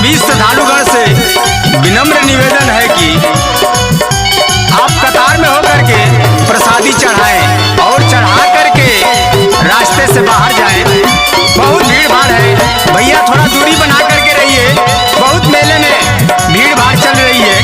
सभी श्रद्धालुगण से विनम्र निवेदन है कि आप कतार में होकर के प्रसादी चढ़ाएं और चढ़ा करके रास्ते से बाहर जाएं। बहुत भीड़ भाड़ है भैया, थोड़ा दूरी बना करके रहिए। बहुत मेले में भीड़ भाड़ चल रही है।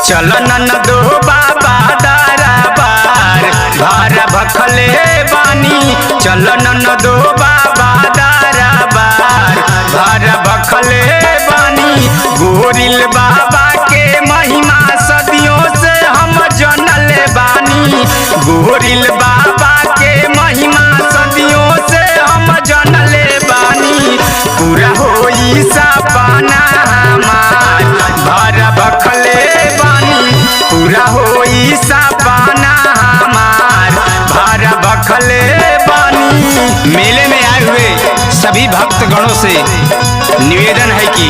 चलन दो बाबा दारा बार भार भखले बानी, चलन दो बाबा दारा बार भार भखले बानी। गोरिल बाबा के महिमा सदियों से हम जनले बानी, गोरिल बाबा के महिमा सदियों से हम जनले बानी। पूरा होई सपना हमार भार भखले बानी, पूरा होई सपना हमार भार भखले बानी। मेले में आए हुए सभी भक्तगणों से निवेदन है कि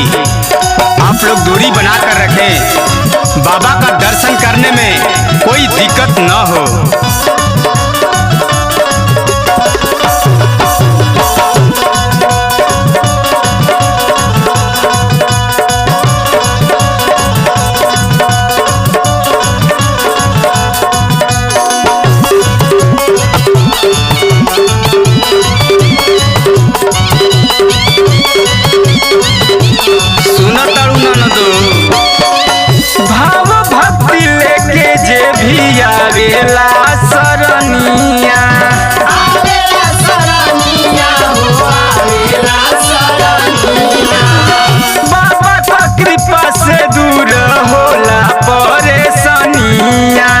आप लोग दूरी बनाकर रखें, बाबा का दर्शन करने में कोई दिक्कत न हो। भाव भक्ति लेके जे भी आवेला सरनिया, बाबा का कृपा से दूर होला परेशानिया।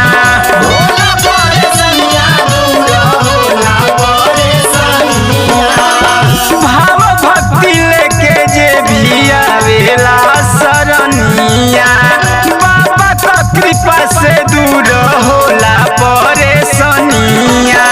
भाव भक्ति लेके जे भी आवेला सरनिया, बाबा का कृपा से दूर होला परेशानिया।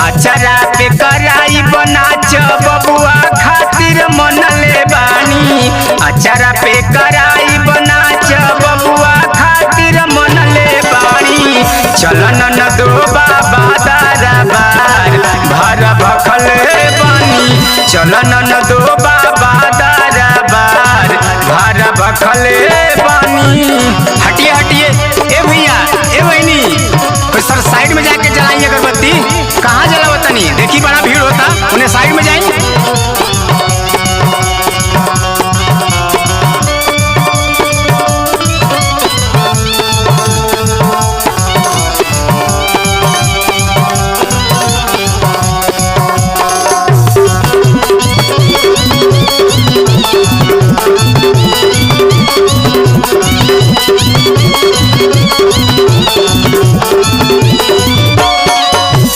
अचरा पे कराई बनाच बबुआ खातिर मनले बानी, अचरा पे कराई बनाच बबुआ खातिर मनले बानी। चलन न दो बाबा दारा बार भार भखले बानी, चलन न दो बाबा दारा बार भार भखले बानी। हटिए हटिए, ए भैया ए बहनी, कोई सर साइड में जाके जलाई अगरबत्ती। कहाँ जलावतनी? देखी बड़ा भीड़ होता, उन्हें साइड में जाएंगे।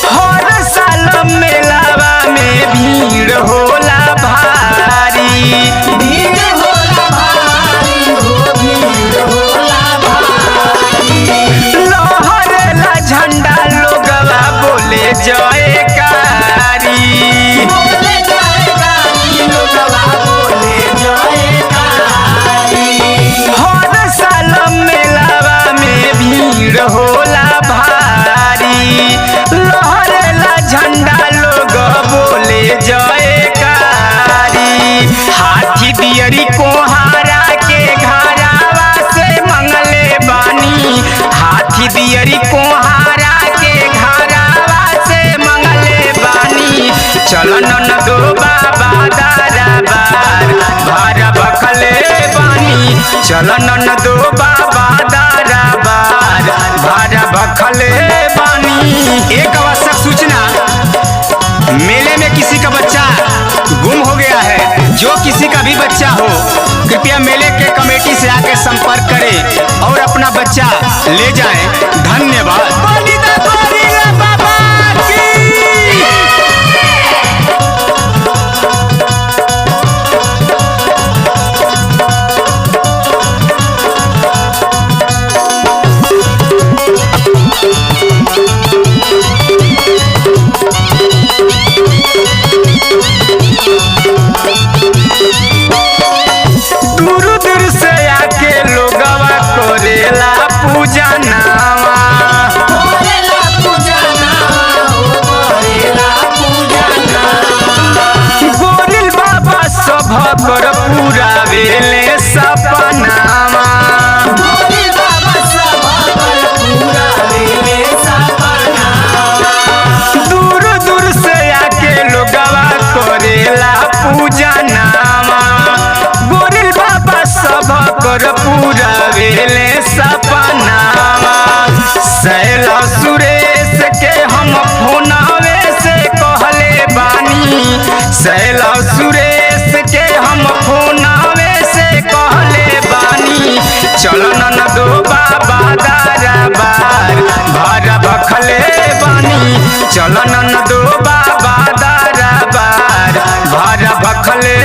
हर साल मेलावा में भीड़ होला भारी, भीड़ होला भारी हो, भीड़ होला भारी। लहरेला झंडा लोगवा बोले जयकारी, बोले जयकारी लोगवा बोले जयकारी। हर साल मेलावा में भीड़ होला भारी, लहरेला झंडा लोग बोले जयकारी। हाथी दियरी कोहारा के घरावा से मंगले बानी, हाथी दियरी कोहारा के घरावा से मंगले बानी। चलन न दो बाबा दारा बार भार भखले बानी, चलन न दो बाबा दारा बार भार भखले बानी। एक आवश्यक सूचना, मेले में किसी का बच्चा गुम हो गया है। जो किसी का भी बच्चा हो कृपया मेले के कमेटी से आकर संपर्क करें और अपना बच्चा ले जाएं। धन्यवाद। बाबा की दूर दूर से आके लोगवा करेला पूजा नावा, पूरावेले सपनावा। सैल सुरेश के हम फोनावे से कहले बानी, सैल सुरेश के हम फोनावे से कहले बानी, चलन न दो बाबा दरबार भर भखले बानी, चलन न दो बाबा दरबार भर भखले